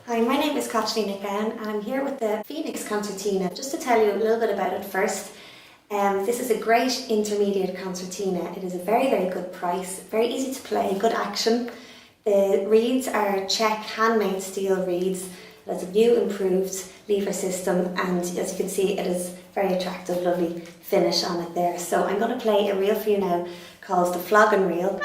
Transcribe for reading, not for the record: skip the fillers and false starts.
Hi, my name is Caitlín again, and I'm here with the Phoenix Concertina. Just to tell you a little bit about it first, this is a great intermediate concertina. It is a very, very good price, very easy to play, good action. The reeds are Czech handmade steel reeds. It has a new improved lever system, and as you can see, it is very attractive, lovely finish on it there. So I'm going to play a reel for you now called the Flogging Reel.